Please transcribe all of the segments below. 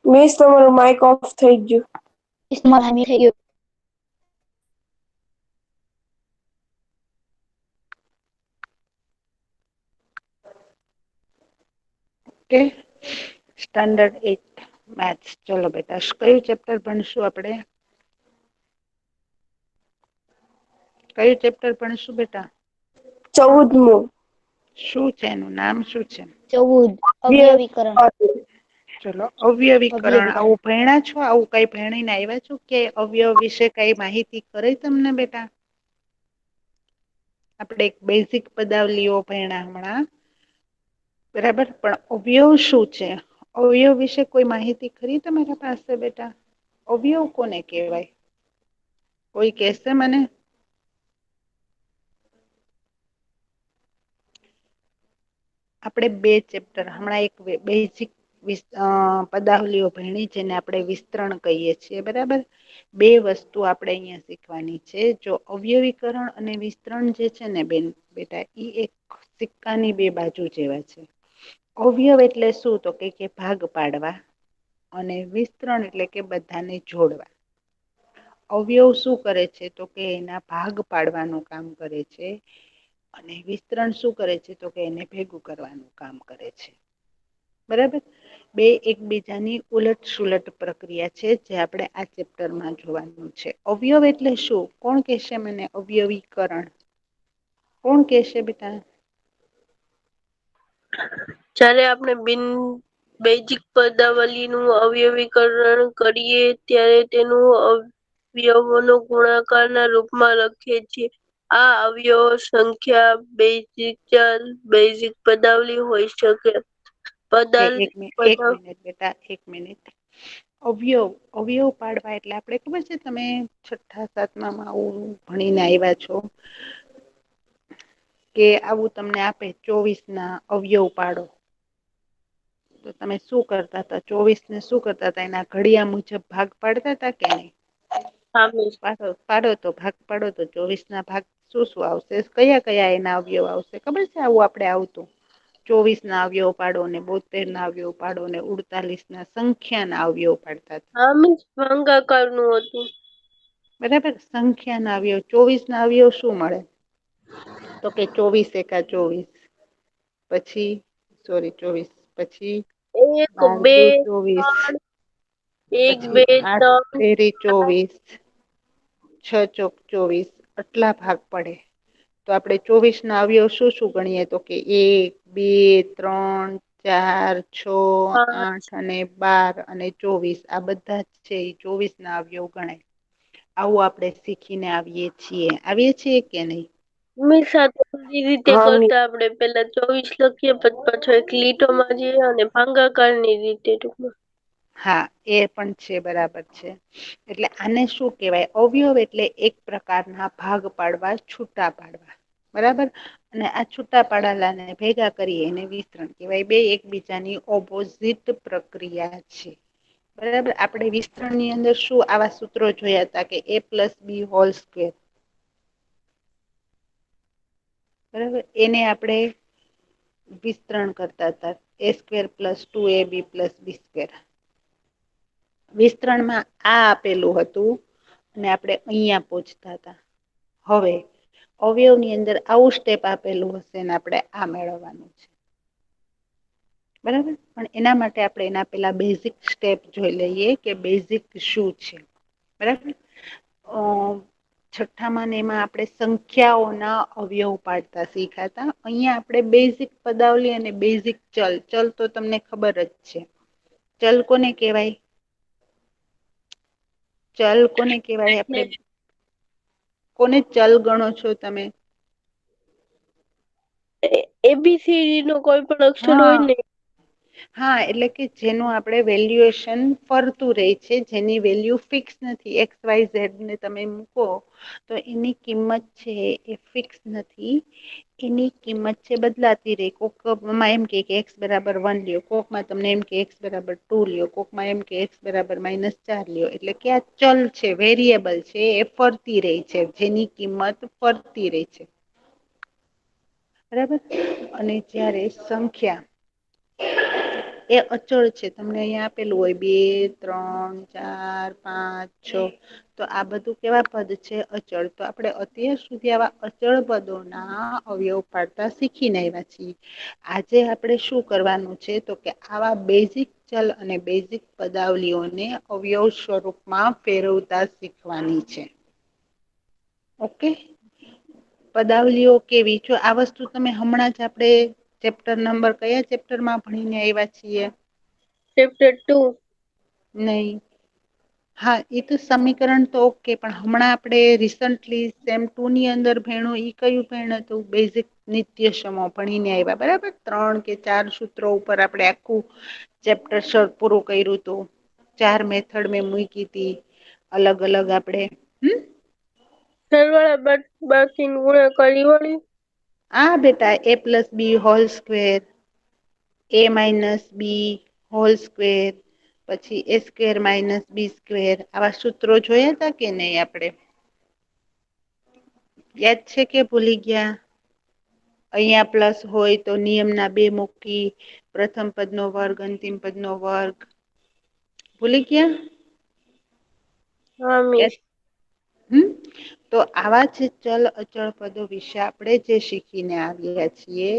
Miss તમારું Mike of થઈ ગયું. તમારું હામી થઈ ગયું. Okay standard 8 maths. ચલો બેટા કયું ચેપ્ટર ભણશું આપણે? કયું ચેપ્ટર ભણશું બેટા? 14મું. શું છે એનું નામ શું છે? 14 અવયવીકરણ. ચલો અવયવીકરણ અવયવીકરણ આવું ભણ્યા છો? આવું કઈ ભણીને આવ્યા છો કે અવયવ વિશે કઈ માહિતી કરે તમને બેટા? આપણે એક બેઝિક પદાવલીઓ ભણ્યા હમણાં. બરાબર પણ અવયવ શું છે? અવયવ વિશે કોઈ માહિતી ખરી તમારા પાસે બેટા? અવયવ કોને કહેવાય? કોઈ કેશે મને? આપણે બે ચેપ્ટર હમણાં એક બેઝિક પદાવલીઓ ભણી જેને આપણે વિસ્તરણ કહીએ છીએ બરાબર. બે વસ્તુ આપણે અહિયાં શીખવાની છે જો અવયવીકરણ અને વિસ્તરણ જે છે ને બેટા ઈ એક સિક્કાની બે બાજુ જેવા છે. અવયવ એટલે શું તો કે ભાગ પાડવા. અને વિસ્તરણ એટલે કે બધાને જોડવા. અવયવ શું કરે છે તો કે એના ભાગ પાડવાનું કામ કરે છે. અને વિસ્તરણ શું કરે છે તો કે એને ભેગું કરવાનું કામ કરે છે. બરાબર. બે એકબીજાની ઉલટ સુલટ પ્રક્રિયા છે જે આપણે આ ચેપ્ટરમાં જોવાનું છે. અવયવ એટલે શું? કોણ કેશે મને અવયવીકરણ? કોણ કેશે બેટા? જ્યારે આપણે બેઝિક પદાવલીનું અવયવીકરણ કરીએ ત્યારે તેનું અવયવોનો ગુણાકારના રૂપમાં લખીએ છીએ. આ અવયવો સંખ્યા, બેઝિક ચલ, બેઝિક પદાવલી હોઈ શકે. એક મિનિટ બેટા એક મિનિટ. અવયવ પાડવા એટલે આપણે ખબર છે તમે છઠ્ઠા સાતમામાં આવું ભણીને આવ્યા છો. કે આવું તમને આપે 24ના અવયવ પાડો. તો તમે શું કરતા હતા? 24ને શું કરતા હતા? એના ઘડિયા મુજબ ભાગ પાડતા હતા કે નહી? હા મિસ. પાડો તો ભાગ પાડો તો 24ના ભાગ શું શું આવશે? કયા કયા એના અવયવ આવશે ખબર છે આવું આપડે આવતું? 24ના અવયવ પાડો ને 72ના અવયવ પાડો ને 48ના સંખ્યાના અવયવ પાડતા હતા. હા મીન્સ ભાગાકારનું હતું. બરાબર. સંખ્યાના અવયવ 24ના અવયવ શું મળે? તો કે 24 એકા 24 પછી સોરી 24 પછી એક બાર બે દુ 24 ત્રણ એક પછી બે 8 ત્રણ તેરી 24 6 ચોક 24 આટલા ભાગ પડે. તો આપણે 24ના અવયવ શું શું ગણીએ તો કે 1 2 3 4 6 પાંચ 8 અને 12 અને 24 આ બધા જ છે એ 24ના અવયવ ગણાય. આવું આપણે શીખીને આવીએ છીએ કે નહી? રીતે હા મિસ. કરતા આપડે પેલા 24 લખીએ પછી પાછો એક લીટોમાં જઈએ અને ભાગાકારની રીતે ટૂંકમાં. હા એ પણ છે બરાબર છે. એટલે આને શું કેવાય? અવયવ એટલે એક પ્રકારના ભાગ પાડવા, છૂટા પાડવા. બરાબર. અને આ છૂટા પાડાલાને ભેગા કરી એને વિસ્તરણ કહેવાય. બે એકબીજાની ઓપોઝિટ પ્રક્રિયા છે. બરાબર. આપણે વિસ્તરણની અંદર શું આવા સૂત્રો જોયા હતા કે a+b હોલ સ્ક્વેર. બરાબર. એને આપણે વિસ્તરણ કરતા હતા a² + 2ab + b². વિસ્તરણમાં આ આપેલું હતું અને આપણે અહિયાં પહોંચતા હતા. હવે અવયવની અંદર આવું સ્ટેપ આપેલું હશે ને આપણે આ મેળવવાનું છે. બરાબર. પણ એના માટે આપણે એના પેલા બેઝિક સ્ટેપ જોઈ લઈએ કે બેઝિક શું છે? બરાબર. છઠ્ઠામાં એમાં આપણે સંખ્યાઓના અવયવ પાડતા શીખ્યા હતા. અહીંયા આપણે બેઝિક પદાવલી અને બેઝિક ચલ તો તમને ખબર જ છે. ચલ કોને કેવાય? ચલ કોને કેવાય? આપણે કોને ચલ ગણો છો તમે? ABCD નો કોઈ પણ અક્ષર હોય હા ને. હા એટલે કે જેનું આપણે વેલ્યુએશન ફરતું રહે છે જેની વેલ્યુ ફિક્સ નથી. XYZ ને તમે મૂકો તો એની કિંમત છે એ ફિક્સ નથી. એની કિંમત છે બદલાતી રે કોકમાં એમ કે x બરાબર 1 લ્યો, કોકમાં તમને એમ કે x બરાબર 2 લ્યો, કોકમાં એમ કે x બરાબર -4 લ્યો એટલે કે આ ચલ છે, વેરિયેબલ છે એ ફરતી રહી છે જેની કિંમત ફરતી રહી છે. બરાબર. અને જ્યારે સંખ્યા એ અચળ છે. તમને અહીંયા આપેલું હોય 2, 3, 4, 5, 6 તો આ બધું કેવા પદ છે? અચળ. તો આપણે અત્યાર સુધી આવા અચળ પદોના અવયવ પાડતા શીખીને આવ્યા છીએ. આજે આપણે શું કરવાનું છે? તો કે આવા બેઝિક ચલ અને બેઝિક પદાવલીઓને અવયવ સ્વરૂપમાં ફેરવતા શીખવાની છે. ઓકે. પદાવલીઓ કેવી? જો આ વસ્તુ તમે હમણાં જ આપણે ચેપ્ટર નંબર કયા ચેપ્ટરમાં ભણીને આવ્યા છીએ? ચેપ્ટર 2. નહીં. હા, એ તો સમીકરણ તો ઓકે, પણ હમણાં આપણે રિસન્ટલી સેમ 2 ની અંદર ભણ્યું એ કયું ભણ્યું હતું? બેઝિક નિત્ય સમો ભણીને આવ્યા, બરાબર? 3 કે 4 સૂત્રો ઉપર આપણે આખું ચેપ્ટર પૂરું કર્યું હતું. 4 મેથડ મેં મૂકી હતી અલગ અલગ આપણે. સરવાળા બાકી ગુણાકાર વાળી. હા બેટા, a+b² a-b હોલ સ્ક્વેર, પછી a² - b² આવા સૂત્રો જોયા હતા કે નહીં આપણે? યાદ છે કે ભૂલી ગયા? અહીંયા પ્લસ હોય તો નિયમના 2 મૂકી, પ્રથમ પદનો વર્ગ, અંતિમ પદનો વર્ગ. ભૂલી ગયા? હા મિસ. તો આવા જ ચલ અચળ પદો વિશે આપણે જે શીખીને આવ્યા છીએ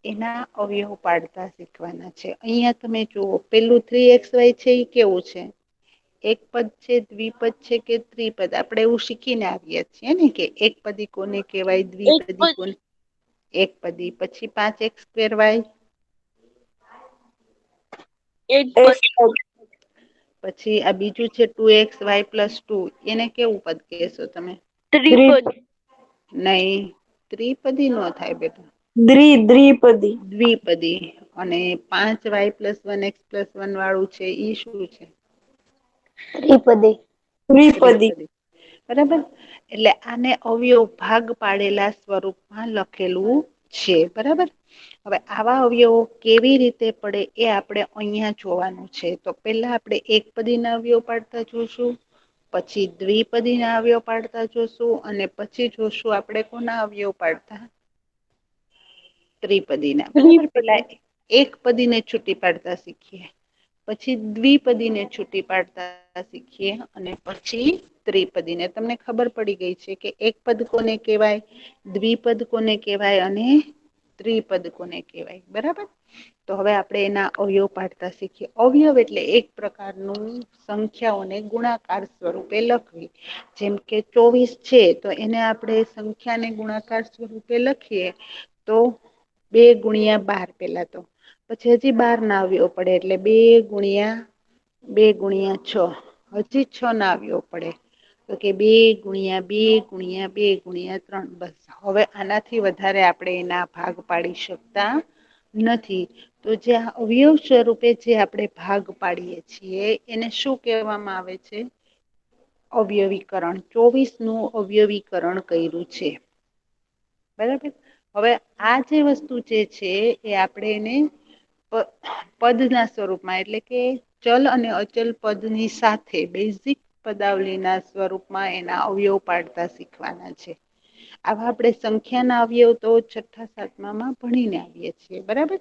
એના અવયવ પાડતા શીખવાના છે. અહીંયા તમે જુઓ, પેલું 3xy છે એ કેવું છે? એક પદ છે, દ્વિપદ છે કે ત્રિપદ? આપણે એવું શીખીને આવીએ છીએ ને કે એક પદી કોને કહેવાય, એક દ્વિપદી પદ. કોને? એક પદી. પછી 5x²y. એક એક પદ. પદ. પછી આ બીજું છે 2xy+2. એને કેવું પદ કહેશો તમે? ત્રિપદ. નહીં, ત્રિપદી નો થાય બેટા. દ્વિપદી. દ્વિપદી. અને 5y+1x+1 વાળું છે એ શું છે? ત્રિપદી. ત્રિપદી. ત્રિપદી. બરાબર. એટલે આને અવયવ ભાગ પાડેલા સ્વરૂપમાં લખેલું છે. બરાબર. હવે આવા અવયવો કેવી રીતે પડે એ આપણે અહીંયા જોવાનું છે. તો પેલા આપણે એક પદીના અવયવ પાડતા જોશું, પછી દ્વિપદીના અવયવ પાડતા જોશું, અને પછી જોશું આપણે કોના અવયવ પાડતા? ત્રિપદીના. બરાબર. પેલા ત્રિપદી. એક પદીને છૂટી પાડતા શીખીએ, પછી દ્વિપદીને છૂટી પાડતા શીખીએ, અને પછી ત્રિપદીને. તમને ખબર પડી ગઈ છે કે એક પદ કોને કહેવાય, દ્વિપદ કોને કહેવાય અને ત્રિપદ કોને કહેવાય. બરાબર. તો હવે આપણે એના અવયવ પાડતા શીખીએ. અવયવ એટલે એક પ્રકારનું સંખ્યાઓને ગુણાકાર સ્વરૂપે લખવી. જેમ કે 24 છે તો એને આપણે સંખ્યાને ગુણાકાર સ્વરૂપે લખીએ તો 2 × 12 પેલા તો, પછી હજી 12 ના અવયવ પડે એટલે 2 × 2 × 6, હજી 6 ના અવયવ પડે તો કે 2 × 2 × 2 × 3. બસ. હવે આનાથી વધારે આપણે એના ભાગ પાડી શકતા નથી. તો જે અવયવ સ્વરૂપે જે આપણે ભાગ પાડીએ છીએ એને શું કહેવામાં આવે છે? અવયવીકરણ. 24 નું અવયવીકરણ કર્યું છે. બરાબર. હવે આ જે વસ્તુ જે છે એ આપણે એને પદના સ્વરૂપમાં, એટલે કે ચલ અને અચલ પદની સાથે બેઝિક પદાવલીના સ્વરૂપમાં એના અવયવ પાડતા શીખવાના છે. આવા આપણે સંખ્યાના અવયવ તો 6થા 7મામાં ભણીને આવીએ છીએ. બરાબર.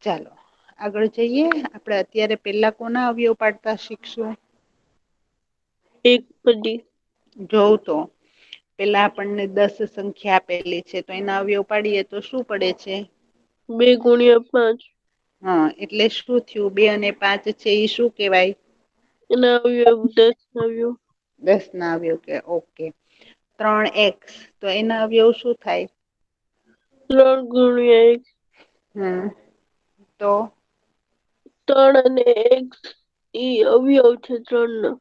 ચાલો આગળ જઈએ. આપણે અત્યારે પેલા કોના અવયવ પાડતા શીખશું? એક પદી. જોવ તો પેલા આપણને 10 સંખ્યા આપેલી છે તો એના અવયવ પાડીએ તો શું પડે છે? 2 × 5. હા, એટલે શું થયું? 2 અને 5 છે એ શું કહેવાય? એના અવયવ 10 અવયવ. 10 ના અવયવ કે ઓકે. 3x તો એના અવયવ શું થાય? 3 × x. તો 3 અને x એ અવયવ છે 3 ના.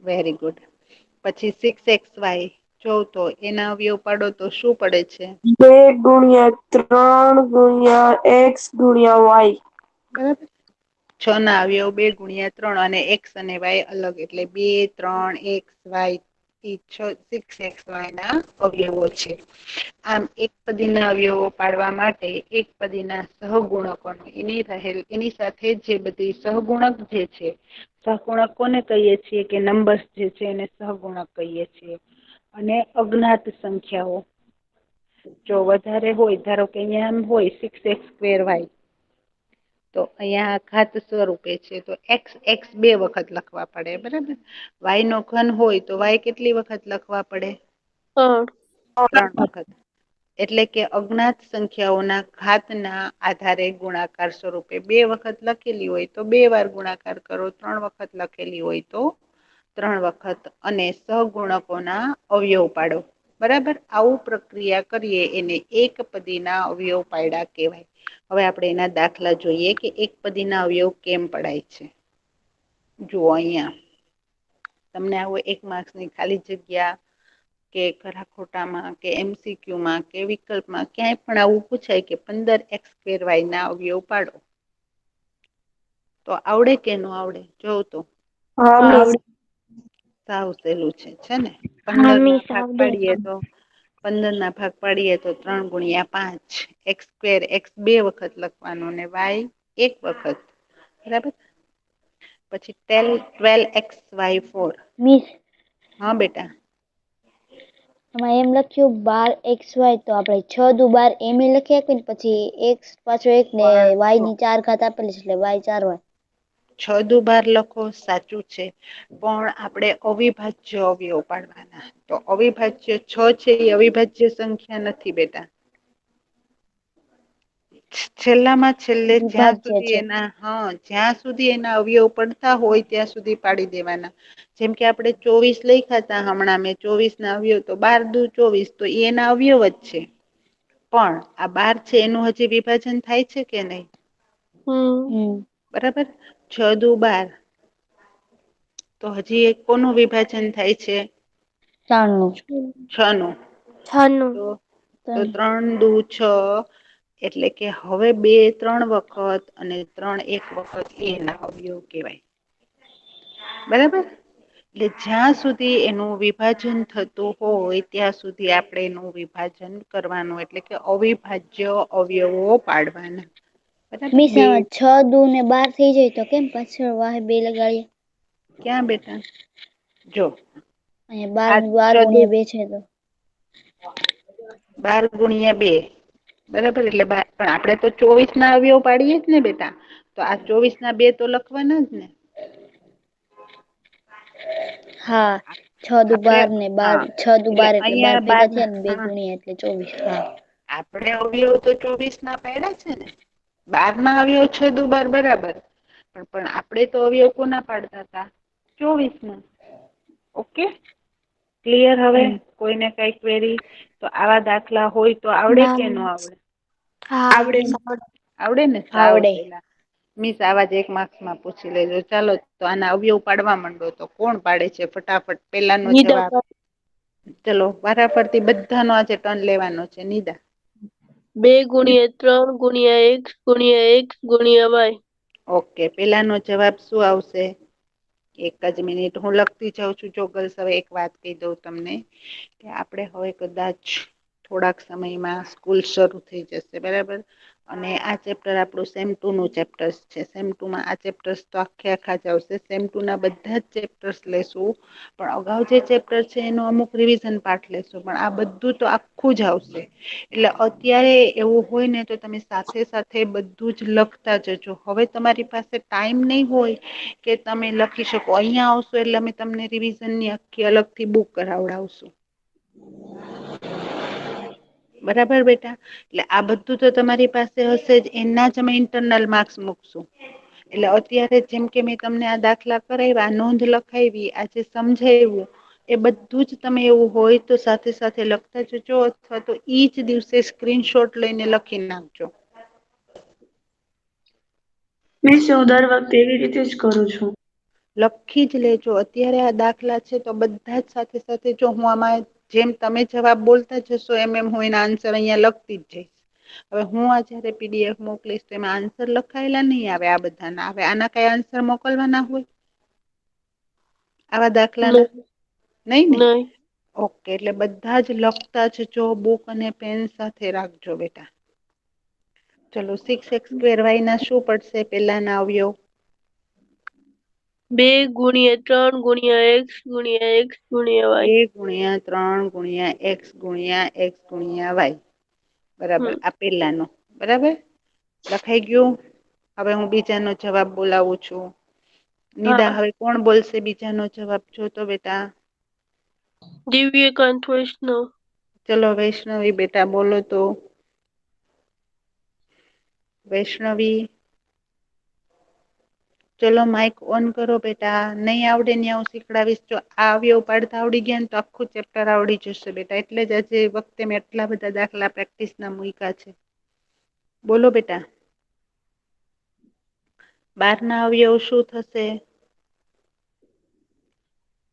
Very good. પછી 6xy જોવ તો એના અવયવ પાડો તો શું પડે છે? 2 × 3 × x × y. બરાબર. 6 ના અવયવ 2 × 3 અને x અને y અલગ એટલે 2, 3, x, y. 6xy ના અવયવો છે. આમ એક પદીના અવયવો પાડવા માટે એક પદીના સહગુણકો એની સાથે જે બધી સહગુણક જે છે, સહગુણક કોને કહીએ છીએ? કે નંબર્સ જે છે એને સહગુણક કહીએ છીએ. અને અજ્ઞાત સંખ્યાઓ જો વધારે હોય, ધારો કે અહીંયા એમ હોય 6x²y તો અહીંયા ઘાત સ્વરૂપે છે તો એક્સ એક્સ 2 વખત લખવા પડે, બરાબર. વાય નો ઘન હોય તો વાય કેટલી વખત લખવા પડે? 3 વખત. એટલે કે અજ્ઞાત સંખ્યાઓના ઘાતના આધારે ગુણાકાર સ્વરૂપે 2 વખત લખેલી હોય તો 2 વાર ગુણાકાર કરો, 3 વખત લખેલી હોય તો 3 વખત, અને સહગુણકોના અવયવ પાડો, બરાબર. આવું પ્રક્રિયા કરીએ એને એક પદીના અવયવ પાડ્યા કહેવાય. હવે આપણે એના દાખલા જોઈએ કે એક પદીના અવયવ કેમ પડાય છે. જુઓ અહીંયા તમને આવો 1 માર્ક્સની ખાલી જગ્યા કે ખરા ખોટામાં કે MCQમાં કે વિકલ્પમાં ક્યાંય પણ આવું પૂછાય કે 15x² y ના અવયવ પાડો, તો આવડે કે ન આવડે? જોવ તો હા મિસ. સાવ સહેલું છે ને. હા 15 ના મિસ ભાગ આવડે. પાડીએ તો 3 ગુણ્યા 5, x² x 2 વખત લખવાનું ને y 1 વખત, બરાબર. પછી 12xy4. મિસ હા બેટા. આમાં એમ લખ્યું 12xy, તો આપણે 6 દુ 12 એમ લખી આપીએ ને, પછી x પાછો 1 ને પણ y જો ની 4 ઘાત આપેલી છે એટલે y 4y. 6 દુ 12 લખો સાચું છે, પણ આપણે અવિભાજ્ય અવયવ પાડવાના. તો અવિભાજ્ય 6 છે એ અવિભાજ્ય સંખ્યા નથી બેટા. છેલ્લામાં છેલ્લે વિભાજ્ય છે. જ્યાં સુધી એના અવયવ પડતા હોય ત્યાં સુધી પાડી દેવાના. જેમ કે આપણે 24 લખ્યા હતા હમણાં, મેં 24 ના અવયવ તો 12 દુ 24, તો એના અવયવ જ છે. પણ આ 12 છે એનું હજી વિભાજન થાય છે કે નહીં? બરાબર. 6 દુ 12, તો હજી એક કોનું વિભાજન થાય છે? 3 નું. 6 નું. તો 3 દુ 6, એટલે કે હવે 2 3 વખત અને 3 1 વખત એના અવયવ કહેવાય, બરાબર. એટલે જ્યાં સુધી એનું વિભાજન થતું હોય ત્યાં સુધી આપણે એનું વિભાજન કરવાનું, એટલે કે અવિભાજ્ય અવયવો પાડવાના. બરાબર. મિસ બે આમાં 6 દુ ને 12 થઈ જાય તો કેમ પાછળ વાહે 2 લગાડીએ? ક્યાં બેટા? જો અહીંયા આ 12 6 દુ ગુણ્યા 2 છે તો 12 ગુણ્યા 2, બરાબર. એટલે પણ આપણે તો 24 ના અવયવ પાડીએ જ ને બેટા, તો આ 24 ના 2 તો લખવાના જ ને. હા. 6 દુ આપણે 12 ને હા 6 દુ 12 એટલે 12 અહીંયા બાર ભેગા થયા ને 2 હા ગુણ્યા એટલે 24. હા, આપણે અવયવ તો 24 ના પાડ્યા છે ને. 12 ના અવયવ 6 દુ 12 બરાબર, પણ આપણે તો અવયવ કોના પાડતા હતા? 24 ના. Okay, clear? હવે કોઈને કઈ ક્વેરી? તો આવા દાખલા હોય તો આવડે ના કે ન મિસ. આવડે? હા આવડે. મિસ. આવડે ને. સાવ આવડે. સહેલા. મિસ આવા જ 1 માર્ક્સમાં પૂછી લેજો. ચાલો તો આના અવયવ પાડવા માંડો, તો કોણ પાડે છે ફટાફટ? પેલાનો જવાબ. નિદા ચલો વારાફરતી બધાનો આજે ટર્ન લેવાનો છે. નિદા. 2 ગુણ્યા 3 ગુણ્યા x ગુણ્યા y. ઓકે, પેલાનો જવાબ શું આવશે? એક જ મિનિટ, હું લખતી જાઉં છું. ચોગલ્સ હવે એક વાત કહી દઉં તમને, કે આપણે હવે કદાચ થોડાક સમયમાં સ્કૂલ શરૂ થઈ જશે, બરાબર. અને આ ચેપ્ટર આપણું સેમ 2 નું ચેપ્ટર છે. સેમ 2 માં આ ચેપ્ટર્સ તો આખે જ આવશે. સેમ 2 ના બધા જ ચેપ્ટર્સ લેશું, પણ અગાઉ જે ચેપ્ટર છે એનો અમુક રિવિઝન પાઠ લેશું, પણ આ બધું તો આખું જ આવશે. એટલે અત્યારે એવું હોય ને તો તમે સાથે સાથે બધું જ લખતા જજો. હવે તમારી પાસે ટાઈમ નહીં હોય કે તમે લખી શકો. અહીંયા આવશો એટલે અમે તમને રિવિઝનની આખી અલગથી બુક કરાવડાવશું. બરાબર બેટા? એટલે આ બધું તો તમારી પાસે હશે જ, એના જ અમે ઇન્ટરનલ માર્ક્સ મૂકશું. એટલે અત્યારે જેમ કે મેં તમને આ દાખલા કરાવ્યા, નોંધ લખાવી, આજે સમજાવ્યું, એ બધું જ તમે એવું હોય તો સાથે સાથે લખતા જજો, અથવા તો ઈ જ દિવસે સ્ક્રીનશોટ લઈને લખી નાખજો. મિસ હું દર વખતે એવી રીતે જ કરું છું. લખી જ લેજો. અત્યારે આ દાખલા છે તો બધા જ સાથે સાથે, જો હું આમાં જેમ તમે જવાબ બોલતા જશો એમ હું એના આન્સર અહીંયા લખતી જ જઈશ. હવે હું આ જયારે PDF મોકલીશ તો એમાં આન્સર લખાયેલા નહીં આવે. આ બધાના હવે આના કઈ આન્સર મોકલવાના હોય આવા દાખલાના? નહીં ને? ઓકે, એટલે બધા જ લખતા જજો. બુક અને પેન સાથે રાખજો બેટા. ચલો 6x² y ના શું પડશે પેલાના અવયવ? 2 ગુણ્યા 3 ગુણ્યા x ગુણ્યા y. 2 ગુણ્યા 3 ગુણ્યા x ગુણ્યા y. બરાબર. આ પેલાનો બરાબર લખાઈ ગયું. હવે હું બીજાનો જવાબ બોલાવું છું. નિદા, હા. હવે કોણ બોલશે બીજાનો જવાબ? જો તો બેટા. દિવ્યકાંત વૈષ્ણવ. ચલો વૈષ્ણવી બેટા બોલો તો. વૈષ્ણવી. ચલો માઈક ઓન કરો બેટા. નહીં આવડે ને હું શીખડાવીશ. જો આવ્યો પાડતા આવડી ગયા ને તો આખું ચેપ્ટર આવડી જશે બેટા. એટલે જ આજે વખતે મેં એટલા બધા દાખલા પ્રેક્ટિસ ના મૂક્યા છે. બોલો બેટા. 12 ના અવયવ શું થશે?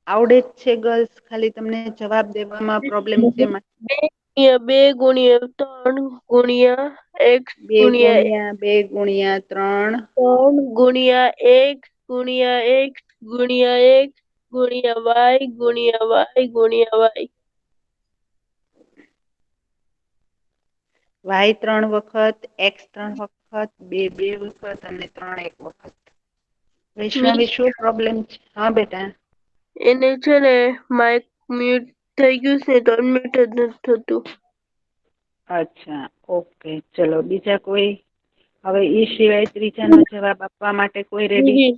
આવડે જ છે ગર્લ્સ, ખાલી તમને જવાબ દેવામાં પ્રોબ્લેમ છે. 2 × 2 = 3 × x 2 × × 2 × 3 3 × x × x × y × y. y 3 વખત, x 3 વખત, 2 2 વખત અને 3 1 વખત. મિસ વૈષ્ણવી શું પ્રોબ્લેમ છે? હા બેટા. એને છે ને માઇક મ્યુટ થઈ ગયું છે તો અનમ્યુટ જ નથી થતું. અચ્છા, ઓકે. ચલો બીજા કોઈ? હવે ઈ સિવાય ત્રીજાનો જવાબ આપવા માટે કોઈ રેડી?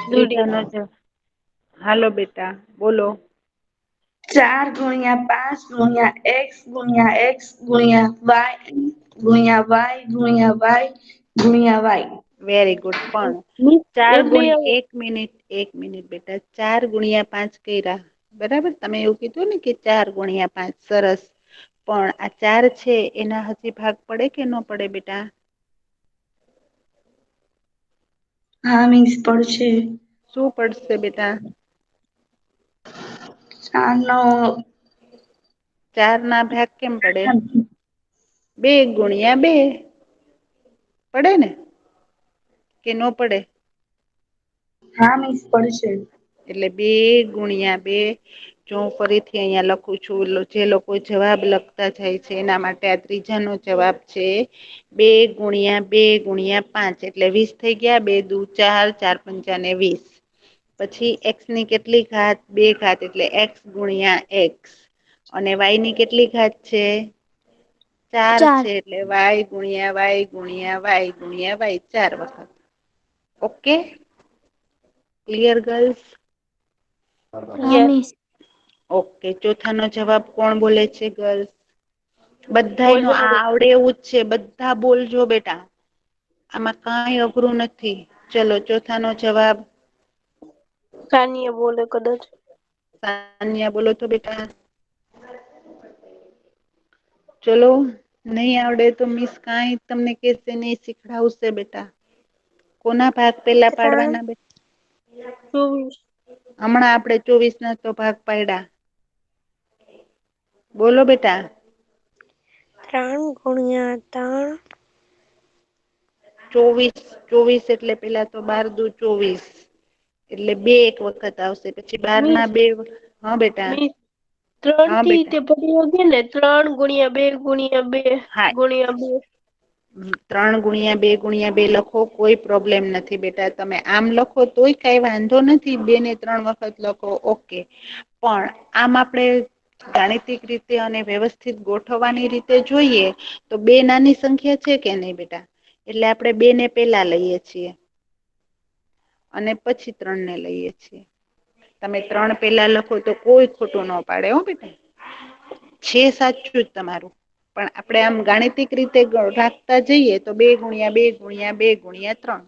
ત્રીજાનો જવાબ. હાલો બેટા બોલો. 4 × 5 × x × x × y × y. Very good. પણ મિસ 4 એમ નહીં ગુણ્યા આવે. 1 મિનિટ બેટા. 4 × 5 કર્યા બરાબર? તમે એવું કીધું ને કે 4 × 5. સરસ. પણ આ 4 છે એના હજી ભાગ પડે કે ન પડે બેટા? હા મિસ પડશે. શું પડશે બેટા? 4 નો 4 ના ભાગ કેમ પડે? 2 × 2 પડે ને? કે ન પડે? હા મિસ પડશે. એટલે 2 × 2. જો હું ફરીથી અહિયાં લખું છું, જે લોકો જવાબ લખતા જાય છે એના માટે આ ત્રીજાનો જવાબ છે. 2 × 2 × 5 એટલે 20 થઈ ગયા. 2 દુ 4, 4 પંચા ને 20. પછી x ની કેટલી ઘાત? 2 ઘાત એટલે x × x. અને y ની કેટલી ઘાત છે? 4 છે. એટલે y × y × y × y 4 વખત. ઓકે. Clear girls? હા મિસ. ઓકે. ચોથાનો જવાબ કોણ બોલે છે ગર્લ્સ? બધાય નો આ બોલો આવડે એવું જ છે. બધા બોલજો બેટા. આમાં કાંઈ અઘરું નથી. ચલો ચોથાનો જવાબ. સાનિયા બોલે કદાચ. સાનિયા બોલો તો બેટા. ચલો. નહીં આવડે તો મિસ કાંઈ તમને કેશે નહી, શીખડાવશે બેટા. કોના ભાગ પેલા 3 પાડવાના બેટા? 24. હમણાં આપણે 24 ના તો ભાગ પાડ્યા. બોલો બેટા. 3 × 3. 24 એટલે પેલા તો 12 દુ 24. એટલે 2 એક વખત આવશે. પછી 12 મિસ ના 2. હા બેટા. મિસ 3 હા થી બેટા તે ભરી શકે ને? 3 × 2 × 2 હા. × 2. 3 × 2 × 2 લખો. કોઈ પ્રોબ્લેમ નથી બેટા. તમે આમ લખો તોય કઈ વાંધો નથી. 2 ને 3 વખત લખો. ઓકે. પણ આમ આપણે ગાણિતિક રીતે અને વ્યવસ્થિત ગોઠવવાની રીતે જોઈએ તો 2 નાની સંખ્યા છે કે નહી બેટા? એટલે આપણે 2 ને પેલા લઈએ છીએ. અને પછી 3 ને લઈએ છીએ. તમે 3 પેલા લખો તો કોઈ ખોટું ન પાડે હો બેટા. છે સાચું જ તમારું. પણ આપણે આમ ગાણિતિક રીતે રાખતા જઈએ તો 2 × 2 × 2 × 3.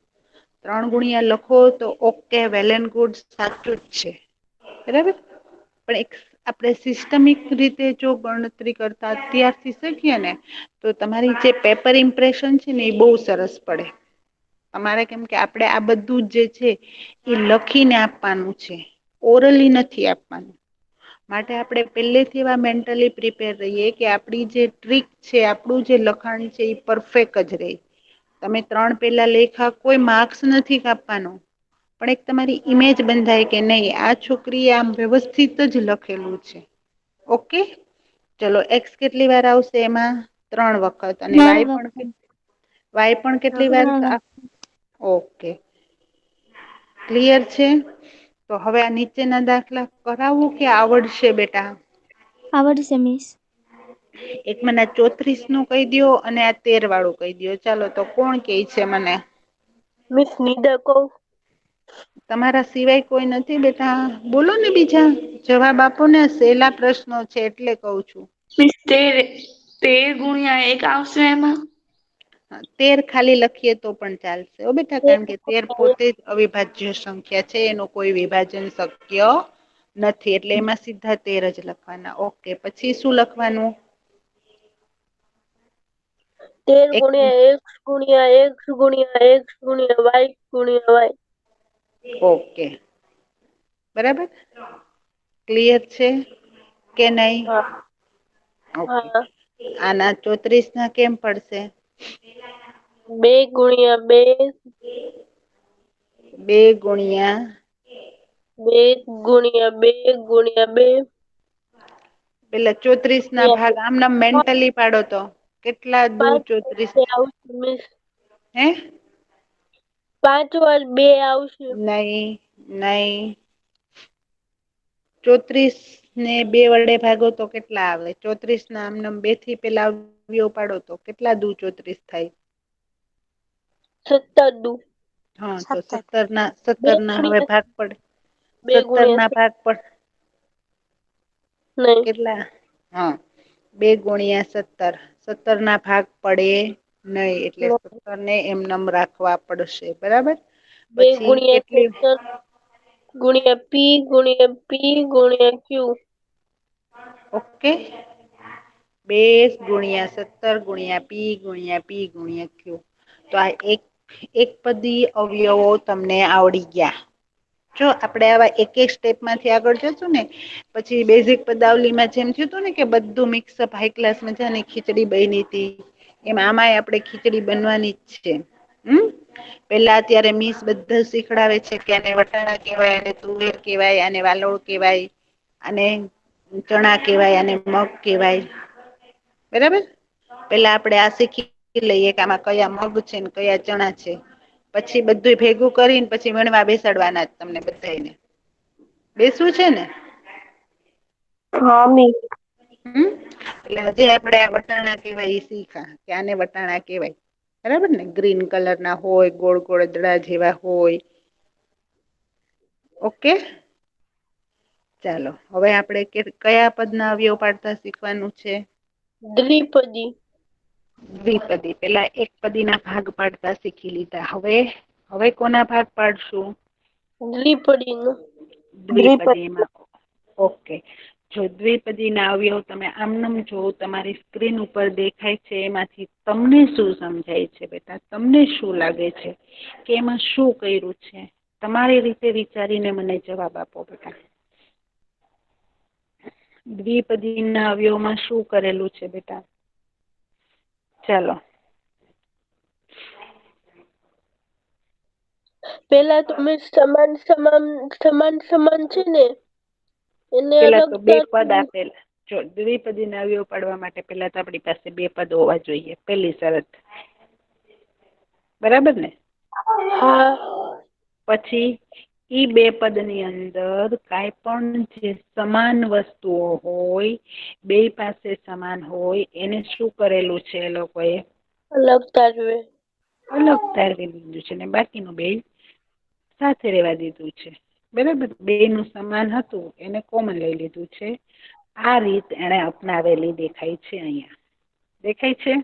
3 ગુણ્યા લખો તો ઓકે વેલ એન્ડ ગુડ સાચું જ છે. બરાબર. પણ એક આપણે સિસ્ટમિક રીતે જો ગણતરી કરતા અત્યારથી શીખીએ ને તો તમારી જે પેપર ઇમ્પ્રેશન છે ને એ બહુ સરસ પડે. અમારે કેમ કે આપણે આ બધું જ જે છે એ લખીને આપવાનું છે. ઓરલી નથી આપવાનું. માટે આપણે પહેલેથી એવા મેન્ટલી પ્રિપેર રહીએ કે આપડી જે ટ્રીક છે, આપણું જે લખાણ છે એ પરફેક્ટ જ રહે. તમે 3 પેલા લેખા કોઈ માર્ક્સ નથી કાપવાનો. પણ એક તમારી ઈમેજ બંધાય કે નહીં આ છોકરી આમ વ્યવસ્થિત જ લખેલું છે. ઓકે. ચલો એક્સ કેટલી વાર આવશે એમાં? 3 વખત. અને 3 વાય વખત. પણ વાય પણ કેટલી વાર? 3 વખત. ઓકે. ક્લિયર છે? તો હવે આ નીચેના દાખલા કરાવું કે આવડશે બેટા? આવડશે મિસ. એક મને 34 નું કહી દો અને આ 13 વાળું કહી દો. ચાલો તો કોણ કે છે મને? મિસ નિદા કહું? તમારા સિવાય કોઈ નથી બેટા? બોલો ને બીજા જવાબ આપો ને. સહેલા પ્રશ્નો છે એટલે કઉ છું. મિસ 13 ગુણ્યા 1 આવશે એમાં? 13 ખાલી લખીએ તો પણ ચાલશે હો બેટા, કારણ કે 13 પોતે જ અવિભાજ્ય સંખ્યા છે, એનું કોઈ વિભાજન શક્ય નથી, એટલે એમાં સીધા 13 જ લખવાના. ઓકે, પછી શું લખવાનું? 13 એક ગુણ્યા x ગુણ્યા x ગુણ્યા x ગુણ્યા y ગુણ્યા y. ઓકે, બરાબર. ક્લિયર છે કે નહી? હા ઓકે. હા. આના 34 ના કેમ પડશે? 2 ગુણ્યા 2. 2 ગુણ્યા 2 ગુણ્યા 2 ગુણ્યા 2. પેલા 34 ના ભાગ આમના મેન્ટલી પાડો તો કેટલા દુ 34? આવશે મિસ. હે? 5 વાર 2 આવશે. નહી નહી. 34 ને 2 વડે ભાગો તો કેટલા આવે? 34 ના આમ 2 થી પેલા અવયવ પાડો તો કેટલા દુ 34 થાય? 17 દુ. હા, તો 17. 2 17 ના હવે ગુણ્યા ભાગ પડે. 2 17 ના ગુણ્યા ભાગ પડે નહીં. કેટલા? હા, 2 ગુણ્યા 17. 17 ના ભાગ પડે નહી, એટલે 17 ને એમનેમ રાખવા પડશે. બરાબર. 2 પછી ગુણ્યા કેટલી 17 ગુણ્યા p ગુણ્યા p ગુણ્યા q. ઓકે. 2 ગુણ્યા 17 ગુણ્યા p ગુણ્યા p ગુણ્યા q. તો આ એક પદી અવયવો તમને આવડી ગયા. જો આપણે આવા એક એક સ્ટેપમાંથી આગળ જશું ને, પછી બેઝિક પદાવલીમાં જેમ થયું હતું ને કે બધું મિક્સઅપ હાઈ ક્લાસ મજાની ખીચડી બની હતી, એમ આમાંય આપણે ખીચડી બનવાની જ છે. પેલા અત્યારે મિસ બધા શીખડાવે છે કે આને વટાણા કહેવાય, આને તુવેર કહેવાય, આને વાલોળ કહેવાય, આને ચણા કહેવાય, આને મગ કહેવાય. બરાબર. પેલા આપડે આ શીખી લઈએ કે આમાં કયા મગ છે ને કયા ચણા છે. પછી બધું ભેગું કરીને પછી વણવા બેસાડવાના જ તમને બધાને. બેસવું છે ને? હા મિસ. એટલે હજી આપડે આ વટાણા કેવાય એ શીખા કે આને વટાણા કેવાય. બરાબર ને? ગ્રીન કલર ના હોય, ગોળ ગોળદડા જેવા હોય. ઓકે. ચાલો, હવે આપણે કયા પદના અવયવ પાડતા શીખવાનું છે? દ્વિપદી. દ્વિપદી. પેલા એક પદી ના ભાગ પાડતા શીખી લીધા. હવે કોના ભાગ પાડશું? દ્વિપદીનું. દ્વિપદીમાં. ઓકે. જો દ્વિપદી ના અવયવ તમે આમનામ જો તમારી સ્ક્રીન ઉપર દેખાય છે, એમાંથી તમને શું સમજાય છે બેટા? તમને શું લાગે છે કે એમાં શું કર્યું છે? તમારી રીતે વિચારીને મને જવાબ આપો બેટા. દ્વિપદી ના અવયવમાં શું કરેલું છે બેટા? ચાલો. પેલા તમે સમાન છે ને એને પેલા અલગ તો બે પદ તારવી. આપેલા. જો દ્વિપદી ના અવયવ પાડવા માટે પેલા તો આપણી પાસે 2 પદ હોવા જોઈએ, પેલી શરત. બરાબર ને? હા. પછી ઈ 2 પદ ની અંદર કાંઈ પણ જે સમાન વસ્તુઓ હોય, બે પાસે સમાન હોય, એને શું કરેલું છે એ લોકોએ? અલગ તારવે. અલગ તારવી દીધું છે ને બાકીનું બે સાથે રેવા દીધું છે. બરાબર. બે નું સમાન હતું એને કોમન લઈ લીધું છે. આ રીત એને અપનાવેલી દેખાય છે અહિયાં. દેખાય છે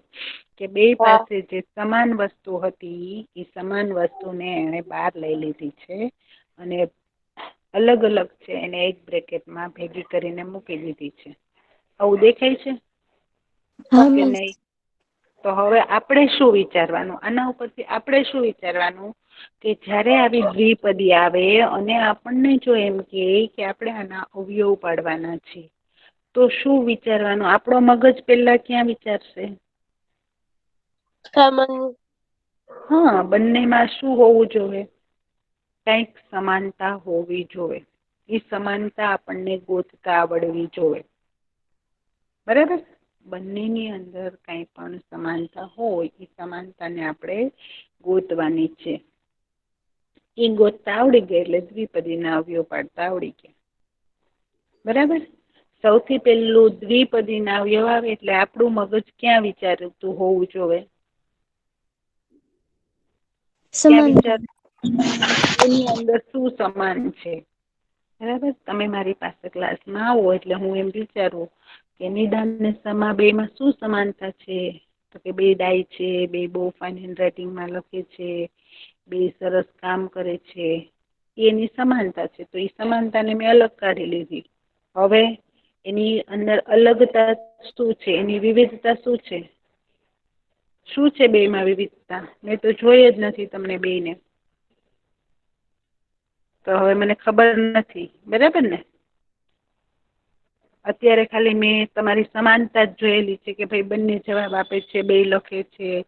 કે બે હા. પાસે જે સમાન વસ્તુ હતી એ સમાન વસ્તુને એને બહાર લઈ લીધી છે અને અલગ અલગ છે એને એક બ્રેકેટમાં ભેગી કરીને મૂકી દીધી છે. આવું દેખાય છે હા કે મિસ. નહી? તો હવે આપણે શું વિચારવાનું? આના ઉપરથી આપણે શું વિચારવાનું કે જયારે આવી દ્વિપદી આવે અને આપણને જો એમ કે આપણે આના અવયવ પાડવાના છે, તો શું વિચારવાનું? આપણો મગજ પેલા ક્યાં વિચારશે? સામાન્ય. હા, બંનેમાં શું હોવું જોઈએ? કંઈક સમાનતા હોવી જોઈએ. એ સમાનતા આપણને ગોતતા આવડવી જોઈએ. બરાબર. બંનેની અંદર કઈ પણ સમાનતા હોય એ સમાનતાને આપણે ગોતવાની છે. એ ગોતતા આવડી ગયા એટલે દ્વિપદી ના અવયવ પાડતા આવડી ગયા. બરાબર. સૌથી પહેલું દ્વિપદીના અવયવ આવે એટલે આપણું મગજ ક્યાં વિચારતું હોવું જોઈએ? ક્યાં સમાનતા. વિચાર? એની અંદર શું સમાન છે? બરાબર. તમે મારી પાસે ક્લાસમાં આવો એટલે હું એમ વિચારું કે નિદાન ને સમા બે માં શું સમાનતા છે? તો કે બે ડાય છે, બે બહુ ફાઇન હેન્ડરાઈટિંગમાં લખે છે, બે સરસ કામ કરે છે, એની સમાનતા છે. તો એ સમાનતાને મેં અલગ કાઢી લીધી. હવે એની અંદર અલગતા શું છે? એની વિવિધતા શું છે? શું છે બે માં વિવિધતા? મેં તો જોઈ જ નથી તમને બેને. તો હવે મને ખબર નથી. બરાબર ને? અત્યારે ખાલી મેં તમારી સમાનતા જ જોયેલી છે કે ભાઈ બંને જવાબ આપે છે, બે લખે છે.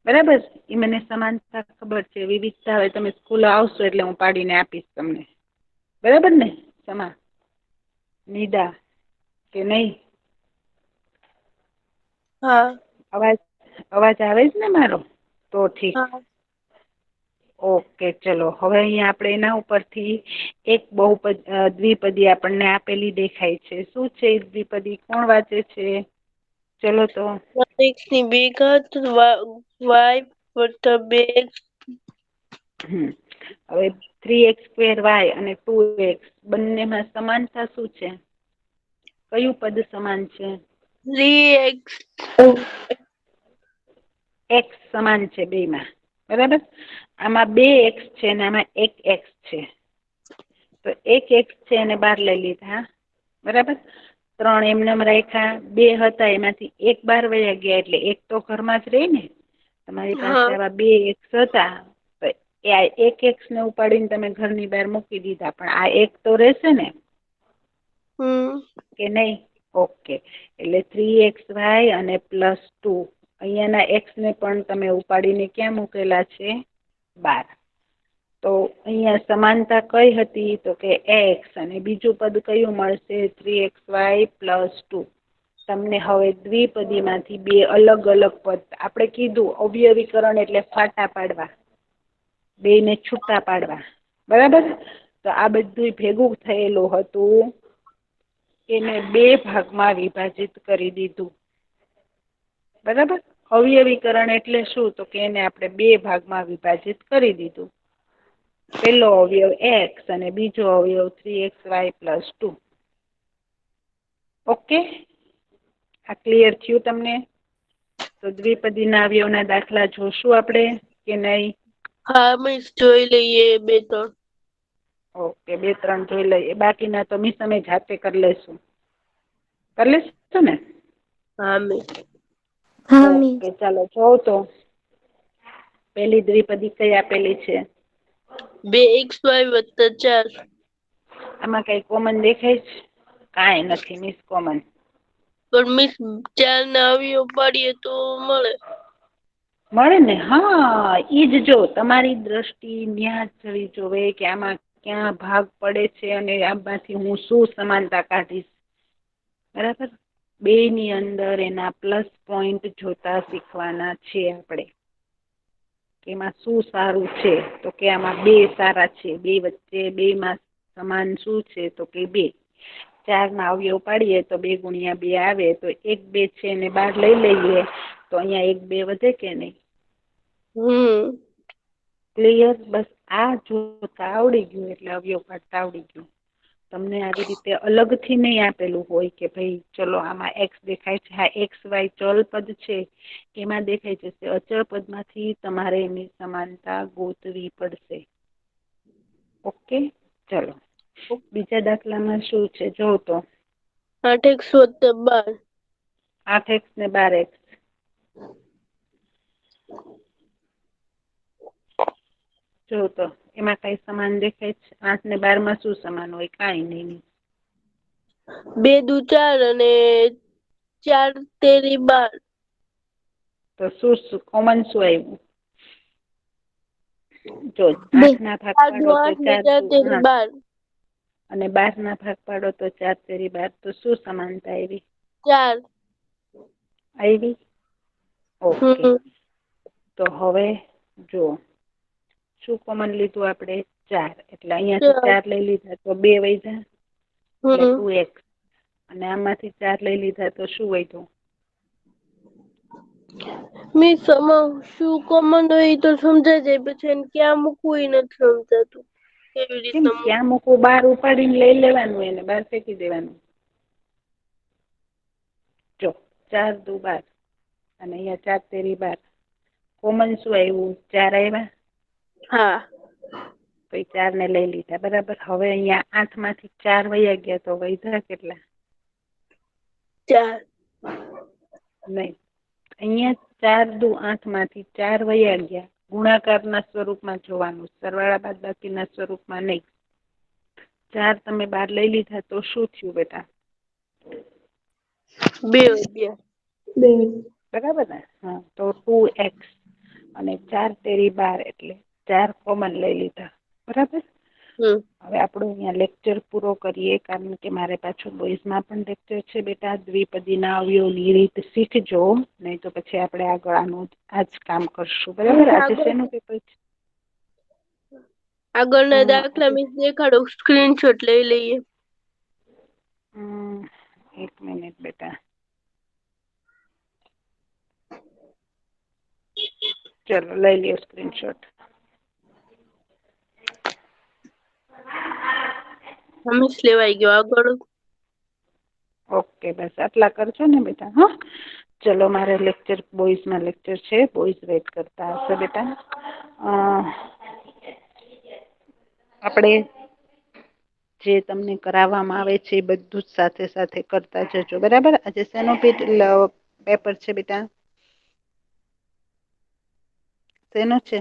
બરાબર. એ મને સમાનતા ખબર છે. વિવિધતા હવે તમે સ્કૂલે આવશો એટલે હું પાડીને આપીશ તમને. બરાબર ને? સમા, નિદા કે નહીં? હા. અવાજ આવે છે ને મારો? તો ઠીક. હા. ઓકે, ચલો. હવે અહીંયા આપણે એના ઉપરથી એક બહુપદ દ્વિપદી આપણને આપેલી દેખાય છે. શું છે દ્વિપદી? કોણ વાંચે છે? ચલો તો. x ની 2 ઘાત y વત્તા 2x. હવે 3x2y અને 2x બંનેમાં સમાનતા શું છે? કયું પદ સમાન છે? 3x. x સમાન છે બેમાં. બરાબર. આમાં 2 x છે અને આમાં 1 x છે. તો 1 x છે એને બહાર લઈ લીધા. બરાબર. 3 એમનેમ રાખ્યા. 2 હતા એમાંથી 1 બહાર વયા ગયા એટલે 1 તો ઘરમાં જ રહી ને. તમારી પાસે હા. આવા 2 x હતા. એ 1 x ને ઉપાડીને તમે ઘરની બહાર મૂકી દીધા. પણ આ 1 તો રહેશે ને? કે નહીં? ઓકે. એટલે 3xy અને +2. અહીંયાના x ને પણ તમે ઉપાડીને ક્યાં મૂકેલા છે? બહાર. તો અહીંયા સમાનતા કઈ હતી? તો કે x અને બીજું પદ કયું મળશે? 3xy + 2. તમને હવે દ્વિપદીમાંથી 2 અલગ અલગ પદ આપણે કીધું અવયવીકરણ એટલે ફાટા પાડવા. બેને છૂટા પાડવા. બરાબર. તો આ બધું ભેગું થયેલું હતું. એને 2 ભાગમાં વિભાજિત કરી દીધું. બરાબર. અવયવીકરણ એટલે શું? તો કે એને આપણે 2 ભાગમાં વિભાજિત કરી દીધું. પેલો અવયવ x અને બીજો અવયવ 3xy + 2. ઓકે. આ ક્લિયર થયું તમને? તો દ્વિપદીના અવયવના દાખલા જોશું આપણે કે નહીં? હા મિસ, જોઈ લઈએ 2-3. ઓકે, 2-3 જોઈ લઈએ. બાકીના તો મિસ અમે જાતે કરી લેશું. કરી લેશું ને? હા મિસ. હા મિસ. ઓકે, ચાલો જોઉં તો. પેલી દ્વિપદી કઈ આપેલી છે? 2xy + 4. આમાં કઈ કોમન દેખાય છે? કાંઈ નથી મિસ કોમન. પણ મિસ 4 ના અવયવ પાડીએ તો મળે. મળે ને? હા, ઈ જ જો તમારી દ્રષ્ટિ ન્યા જ જવી જોવે કે આમાં ક્યાં ભાગ પડે છે અને આમાંથી હું શું સમાનતા કાઢીશ. બરાબર. બેની અંદર એના પ્લસ પોઈન્ટ જોતા શીખવાના છે આપણે. એમાં શું સારું છે? તો કે આમાં 2 સારા છે. 2 વચ્ચે 2 માં સમાન શું છે? તો કે 2. 4 ના અવયવ પાડીએ તો 2 × 2 આવે. તો 1 2 છે એને બહાર લઈ લઈએ તો અહીંયા 1 2 વધે કે નહીં? ક્લિયર? બસ આ જોતા આવડી ગયું એટલે અવયવ કાઢતા આવડી ગયું. તમને આવી રીતે અલગથી નહીં આપેલું હોય કે ભાઈ ચલો આમાં x દેખાય છે. હા, xy ચલ પદ છે એમાં દેખાઈ જશે. અચળ પદમાંથી તમારે એની સમાનતા ગોતવી પડશે. ઓકે, ચલો. બીજા દાખલામાં શું છે જોવો તો. 8x + 12. 8x ને 12x. જો તો એમાં કઈ સમાન દેખાય છે? 8 ને 12 માં શું સમાન હોય? કાંઈ નહીં. 2 દુ 4 અને 4 તેરી 12. તો શું કોમન શું આવ્યું? જો 2. 8 ના ભાગ 4 દુ પાડો તો 8 ને 4 4 દુ તેરી 8 12. અને 12 ના ભાગ પાડો તો 4 તેરી 12. તો શું સમાનતા આવી? 4. આવી? ઓકે. તો હવે જુઓ શું કોમન લીધું આપણે? 4. એટલે અહીંયાથી 4 લઈ લીધા તો 2 વધ્યા એટલે 2x. અને આમાંથી 4 લઈ લીધા તો શું વધ્યું? મિસ આમાં શું કોમન હોય ઈ તો સમજાય જાય પછી એને ક્યાં મૂકવું ઈ નથી સમજાતું. કેવી કેમ રીતના ક્યાં મૂકવું? બહાર ઉપાડીને લઈ લેવાનું, એને બહાર ફેંકી દેવાનું. જો 4 દુ 12 અને અહીંયા 4 તેરી 12. કોમન શું આવ્યું? 4 આવ્યા. હા તો એ 4 ને લઈ લીધા બરાબર. હવે અહીંયા 8 માંથી 4 વયા ગયા તો વધ્યા કેટલા? 4 નહીં, અહીંયા 4 દુ 8 માંથી 4 વયા ગયા. ગુણાકારના સ્વરૂપમાં જોવાનું, સરવાળા બાદબાકીના સ્વરૂપમાં નહીં. 4 તમે બહાર લઈ લીધા તો શું થયું બેટા? 2 વધ્યા. 2 બરાબર ને? હા, તો 2x અને 4 તેરી 12 એટલે 4 કોમન લઈ લીધા બરાબર. હવે આપણો અહીંયા લેક્ચર પૂરો કરીએ, કારણ કે મારે પાછું બોઈઝમાં પણ લેક્ચર છે બેટા. દ્વિપદીના અવયવની રીત શીખજો, નહીં તો પછી આપણે આગળ આનું આ જ કામ કરશું બરાબર. આજે શેનું પેપર છે? આગળના દાખલા મિસ દેખાડો, સ્ક્રીનશોટ લઈ લઈએ. 1 મિનિટ બેટા. ચલો લઈ લ્યો સ્ક્રીનશોટ. મિસ લેવાઈ ગયો. આગળ ઓકે, બસ આટલા કરજો ને બેટા. હા, ચલો મારે લેક્ચર બોઈઝમાં લેક્ચર છે. બોઈઝ વેઇટ કરતા હશે બેટા. આપણે જે તમને કરાવવામાં આવે છે એ બધું જ સાથે સાથે કરતા જજો બરાબર. આજે શેનો પેપર છે બેટા? શેનો છે?